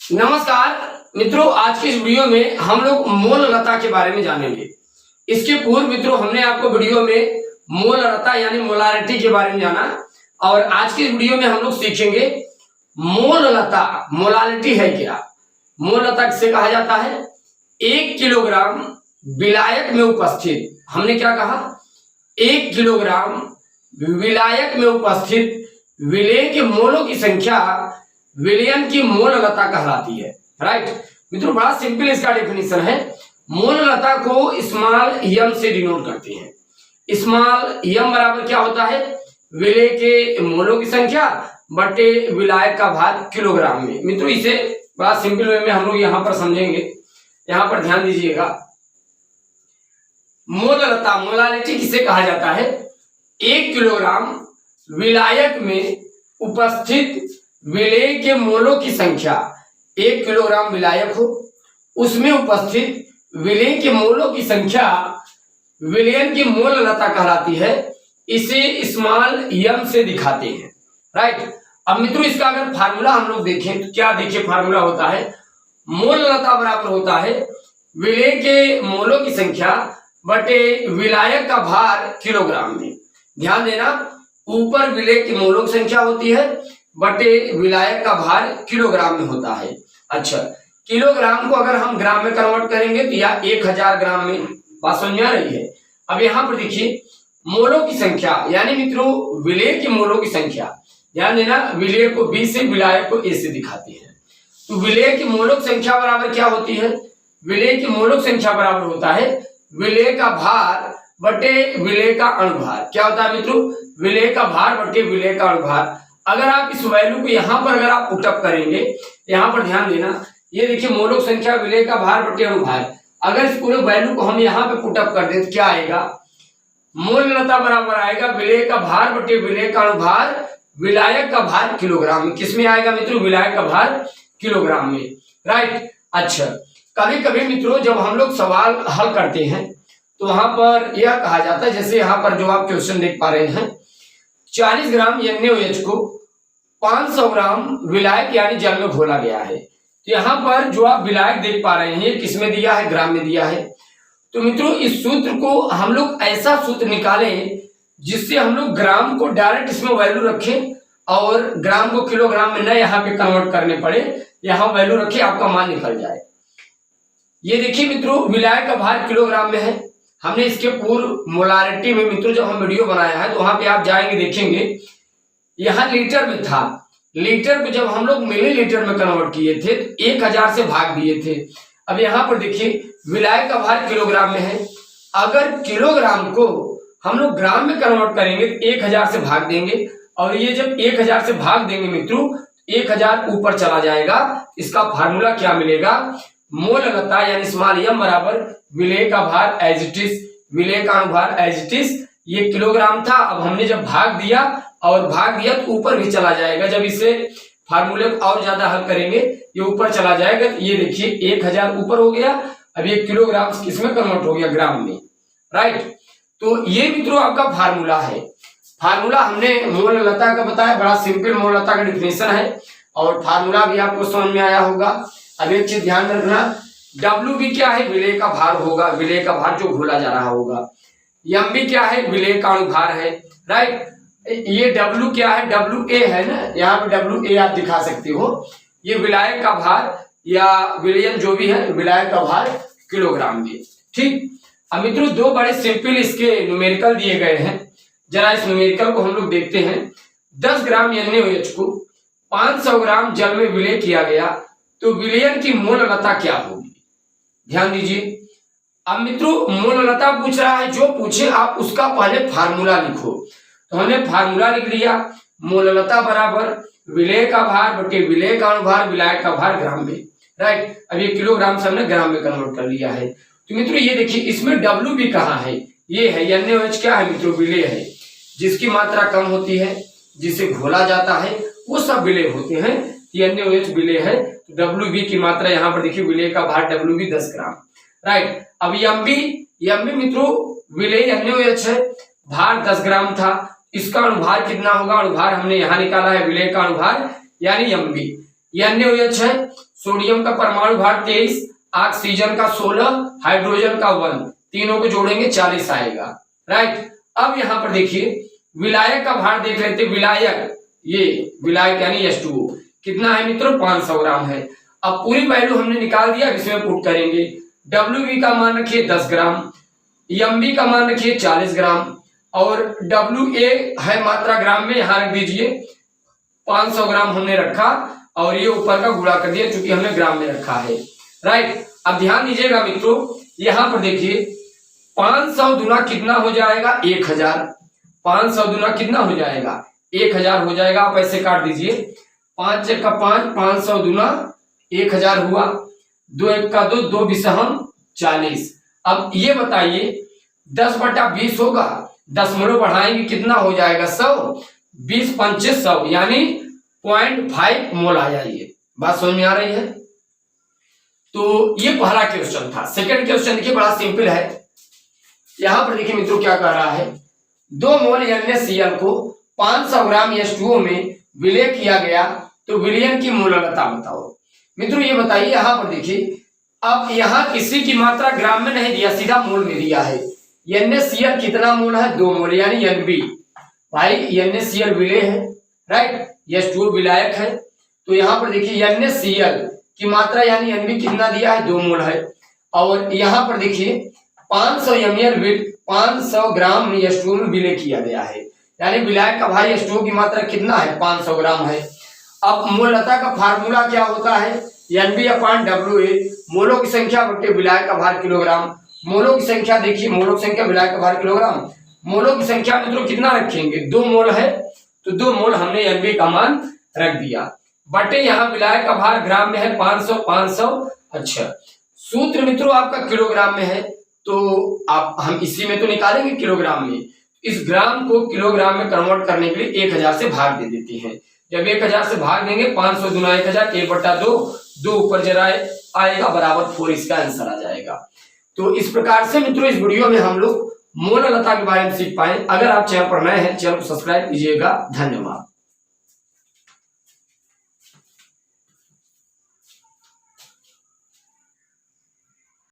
नमस्कार मित्रों, आज की इस वीडियो में हम लोग मोललता के बारे में जानेंगे। इसके पूर्व मित्रों हमने आपको वीडियो में मोललता यानी मोलारिटी के बारे में जाना और आज की वीडियो में हम लोग सीखेंगे मोललता। मोलारिटी है क्या? मोललता किसे कहा जाता है? 1 किलोग्राम विलायक में उपस्थित, हमने क्या कहा? 1 किलोग्राम विलायक में उपस्थित विलेय के मोलों की संख्या विलयन की मोललता कहलाती है। राइट मित्रों, बड़ा सिंपल इसका डेफिनेशन है। मोललता को स्मॉल एम से डिनोट करते हैं। स्मॉल एम बराबर क्या होता है? विलेय के मोलों की संख्या बटे विलायक का भाग किलोग्राम में। मित्रों इसे बड़ा सिंपल वे में हम लोग यहाँ पर समझेंगे। यहाँ पर ध्यान दीजिएगा, मोललता मोलारिटी किसे कहा जाता है? 1 किलोग्राम विलायक में उपस्थित विलेय के मोलों की संख्या, 1 किलोग्राम विलायक हो उसमें उपस्थित विलेय के मोलों की संख्या विलयन की मोललता कहलाती है। इसे स्मॉल एम से दिखाते हैं। राइट, अब मित्रों इसका अगर फार्मूला हम लोग देखें तो क्या देखिए फार्मूला होता है, मोललता बराबर होता है विलेय के मोलों की संख्या बटे विलायक का भार किलोग्राम में। ध्यान देना, ऊपर विलेय की मोलों की संख्या होती है बटे विलायक का भार किलोग्राम में होता है। अच्छा, किलोग्राम को अगर हम ग्राम में कन्वर्ट करेंगे तो यह 1000 ग्राम में। बात समझ में आ रही है? अब यहाँ पर देखिए मोलों की संख्या यानी मित्रों विलेय की मोलों की संख्या, ध्यान देना विलेय को बी से विलायक को ए से दिखाते हैं। तो विलेय की मोलों की संख्या बराबर क्या होती है? विलेय की मोलों की संख्या बराबर होता है विलेय का भार बटे विलेय का अणुभार। क्या होता है मित्रों? विलेय का भार बटे विलेय का अणुभार। अगर आप इस वैल्यू को यहाँ पर अगर आप पुटअप करेंगे, यहाँ पर ध्यान देना, ये देखिए मोलों की संख्या विलेय का भार बटे अणुभार। अगर इस पूरे वैल्यू को हम यहाँ पे पुटअप कर दें तो क्या आएगा? मोललता बराबर आएगा विलेय का भार बटे विलेय का अणुभार विलायक का भार किलोग्राम में। किसमें आएगा मित्रों? विलायक का भार किलोग्राम में। राइट, अच्छा कभी कभी मित्रों जब हम लोग सवाल हल करते हैं तो वहां पर यह कहा जाता है, जैसे यहाँ पर जो आप क्वेश्चन देख पा रहे हैं, 40 ग्राम NaOH को 500 ग्राम विलायक यानी जल में घोला गया है। तो यहाँ पर जो आप विलायक देख पा रहे हैं किसमें दिया है? ग्राम में दिया है। तो मित्रों इस सूत्र को हम लोग ऐसा सूत्र निकालें जिससे हम लोग ग्राम को डायरेक्ट इसमें वैल्यू रखें और ग्राम को किलोग्राम में न यहाँ पे कन्वर्ट करने पड़े, यहाँ वैल्यू रखें, आपका मान निकल जाए। ये देखिए मित्रों विलायक का भार किलोग्राम में है। हमने इसके पूर्व मोलारिटी में मित्रों जब हम वीडियो बनाया है तो वहां पे आप जाएंगे देखेंगे यहाँ लीटर में था। लीटर को जब हम लोग मिलीलीटर में कन्वर्ट किए थे तो 1000 से भाग दिए थे। अब यहाँ पर देखिए विलायक का भार किलोग्राम में है। अगर किलोग्राम को हम लोग ग्राम में कन्वर्ट करेंगे तो 1000 से भाग देंगे और ये जब 1000 से भाग देंगे मित्रों 1000 ऊपर चला जाएगा। इसका फार्मूला क्या मिलेगा? मोललता यानी स्मॉल एम बराबर विलेय का भार एज इट इज, विलेय का अणुभार एज इट इज। ये किलोग्राम था, अब हमने जब भाग दिया तो ऊपर भी चला जाएगा। जब इसे फार्मूले को और ज्यादा हल करेंगे ये ऊपर चला जाएगा। तो ये देखिए 1000 ऊपर हो गया, अब ये किलोग्राम किसमें कन्वर्ट हो गया? ग्राम में। राइट, तो ये मित्रों आपका फार्मूला है। फार्मूला हमने मोललता का बताया, बड़ा सिंपल मोललता का डिफिनेशन है और फार्मूला भी आपको समझ में आया होगा। अब एक चीज ध्यान रखना, WB क्या है? विलेय का भार होगा, विलेय का भार जो घोला जा रहा होगा। MB क्या है? विलेय का अणुभार है। राइट, ये W क्या है? WA है ना, यहाँ पे WA आप दिखा सकते हो। ये विलायक का भार या विलयन जो भी है विलायक का भार किलोग्राम में। ठीक, अब मित्रों दो बड़े सिंपल इसके न्यूमेरिकल दिए गए हैं। जरा इस न्यूमेरिकल को हम लोग देखते हैं। 10 ग्राम NaOH को 500 ग्राम जल में विलय किया गया तो विलयन की मोललता क्या होगी? ध्यान दीजिए। अब मित्रों मोललता पूछ रहा है, जो पूछे आप उसका पहले फार्मूला लिखो। तो हमने फार्मूला लिख लिया, मोललता बराबर विलेय का भार बटे विलेय का अणुभार विलायक का भार ग्राम में। राइट, अब ये किलोग्राम से हमने ग्राम में कन्वर्ट कर लिया है। तो मित्रों ये देखिए इसमें WB कहाँ है? ये है NaOH क्या है मित्रों? विलेय है। जिसकी मात्रा कम होती है, जिसे घोला जाता है, वो सब विलेय होते हैं। NaOH विलेय है। WB की मात्रा यहाँ पर देखिए, विलेय का भार WB 10 ग्राम। राइट, अब MB मित्रों विलेय NaOH है, भार 10 ग्राम था। इसका अणुभार कितना होगा? अणुभार हमने यहाँ निकाला है, विलेय का अणुभार यानी MB। NaOH है सोडियम का परमाणु भार 23, ऑक्सीजन का 16, हाइड्रोजन का 1, तीनों को जोड़ेंगे 40 आएगा। राइट, अब यहां पर देखिए विलायक का भार देख लेते। विलायक, ये विलायक यानी H2O कितना है मित्रों, 500 ग्राम है। अब पूरी वैल्यू हमने निकाल दिया, इसमें पुट करेंगे। WB का मान रखिए 10 ग्राम, MB का मान रखिए 40 ग्राम, और WA है मात्रा ग्राम में, यहां रख दीजिए 500 ग्राम हमने रखा, और ये ऊपर का गुणा कर दिया क्योंकि हमने ग्राम में रखा है। राइट, अब ध्यान दीजिएगा मित्रों, यहां पर देखिए 500 दुना कितना हो जाएगा, 1000। 500 दुना कितना हो जाएगा, 1000 हो जाएगा। आप ऐसे काट दीजिए, 5 का 5, 500 दुना 1000 हुआ, 2 1 का 2, 2 बिसहम 40। अब ये बताइए 10/20 होगा, दशमलव बढ़ाएंगे कितना हो जाएगा, 100, 20 पंचे 100 यानी 0.5 मोल आ जाइए। बात समझ में आ रही है? तो ये पहला क्वेश्चन था। सेकंड क्वेश्चन देखिए बड़ा सिंपल है। यहां पर देखिए मित्रों क्या कर रहा है, 2 मोल NaCl को 500 ग्राम H2O में विलय किया गया, तो विलयन की मोलरता बताओ। मित्रों ये बताइए, यहां पर देखिए अब यहां किसी की मात्रा ग्राम में नहीं दिया, सीधा मोल में दिया है। NaCl कितना मोल है, 2 मोल यानी Nb। भाई NaCl विलय है, राइट, H2O विलायक है, तो यहां पर देखिए NaCl की मात्रा यानी Nb कितना दिया है, 2 मोल है। और यहां पर देखिए 500 ml 500 ग्राम H2O में विलय किया गया है, यानी विलायक का भाई H2O की मात्रा कितना है, 500 ग्राम है। अब मोलता का फार्मूला क्या होता है, Nb/Wa, मोलों की संख्या बटे विलायक का भार किलोग्राम। मोलों की संख्या देखिए, मोलों की संख्या विलायक का भार किलोग्राम। मोलों की संख्या मित्रों कितना रखेंगे, 2 मोल है, तो 2 मोल हमने Nb का मान रख दिया, बटे यहाँ विलायक का भार ग्राम में है 500। अच्छा, सूत्र मित्रों आपका किलोग्राम में है, तो आप हम इसी में तो निकालेंगे किलोग्राम में। इस ग्राम को किलोग्राम में कन्वर्ट करने के लिए 1000 से भाग दे देते हैं। जब 1000 से भाग देंगे, 500 गुना 1000, 1/2, 2 ऊपर जरा आएगा बराबर 4, इसका आंसर आ जाएगा। तो इस प्रकार से मित्रों इस वीडियो में हम लोग मोललता के बारे में सीख पाए। अगर आप चैनल पर नए हैं, चैनल को सब्सक्राइब कीजिएगा। धन्यवाद।